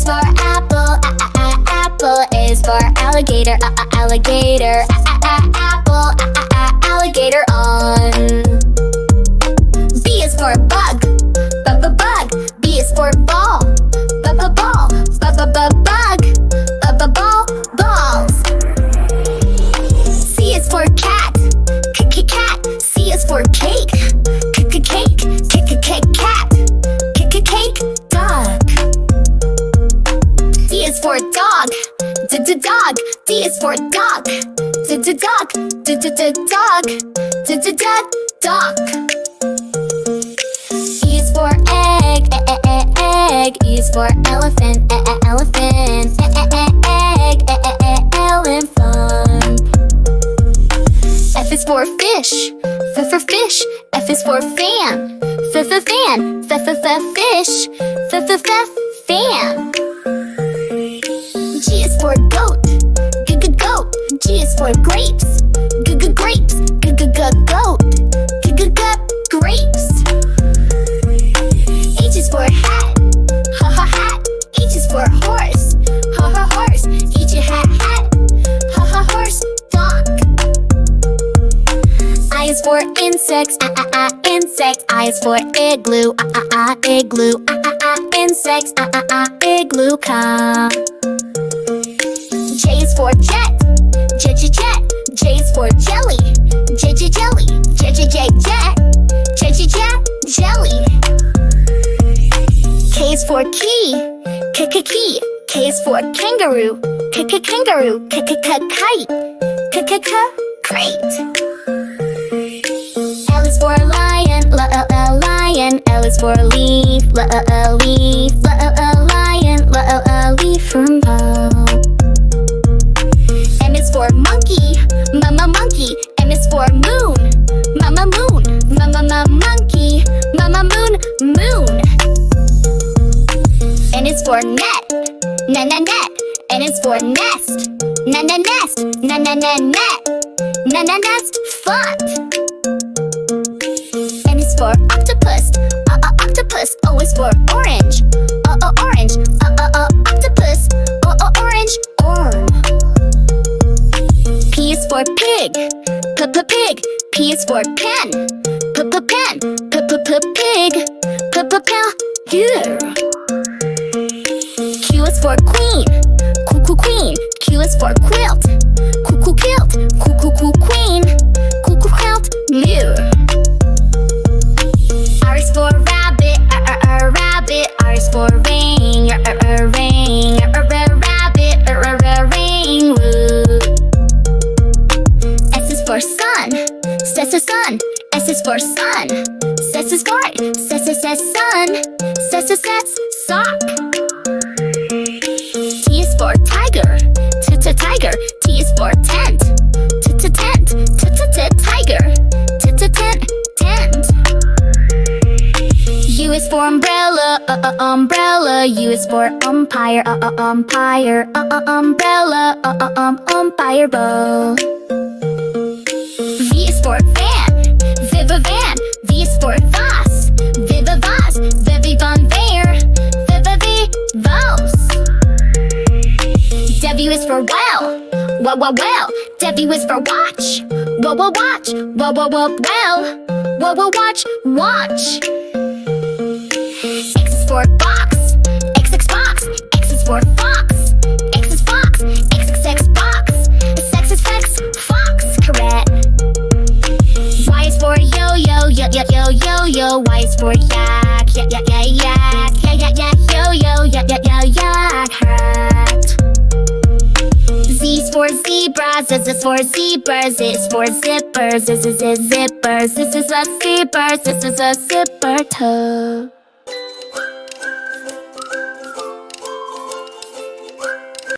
is for apple, apple is for alligator, alligator, apple, alligator on. B is for bug, bug, B is for ball, ball, bug, ball, balls. C is for cat, cat, C is for cake, cake, cat, cake, dog. D is for dog, dog, D is for dog, dog, dog. E is for egg, egg, E is for elephant, elephant, egg, elephant. F is for fish, fish, F is for fan, fan, fish, fan. G is for goat, goat, G is for grapes, grapes, goat, grapes. H is for hat, hat, H is for horse, horse, H hat, horse, dog. I is for insects, insect, I is for igloo, igloo, insects, igloo, come. J is for jet, jet, J is for jelly, jelly, jelly. K is for key, key, K is for kangaroo, kangaroo, kite, crate. L is for lion, lion, L is for leaf, leaf, lion, leaf from home. M is for monkey, monkey, M is for moon, moon, monkey, moon, moon. N is for net, net, N is for nest, nest, net, nest, font. N is for octopus, octopus, O is for orange, orange, octopus, orange, orm. P is for pig, pig, P is for pen, pen, pig, pear. Q is for queen, queen, Q is for quilt, quilt, queen, quilt, mirror. R is for rabbit, rabbit, R is for ring, ring, rabbit, ring, roo. S is for sun, sun, S is for sun, is for sun, sock. T is for tiger, tiger, T is for tent, tent, tiger, tent. U is for umbrella, umbrella, U is for umpire, umpire, umbrella, umpire bow. V is for van, van, V is for vase, vase, van there, vase. W is for well, well, W is for watch, watch, watch. X is for box, box, X is for fox, X is fox, box, sex is fox, correct. Y is for yo, Y is for yak, yak, hat. Z is for zebra, Z is for zebra, Z is for zippers, zippers, this is a zipper, this is a zipper toe.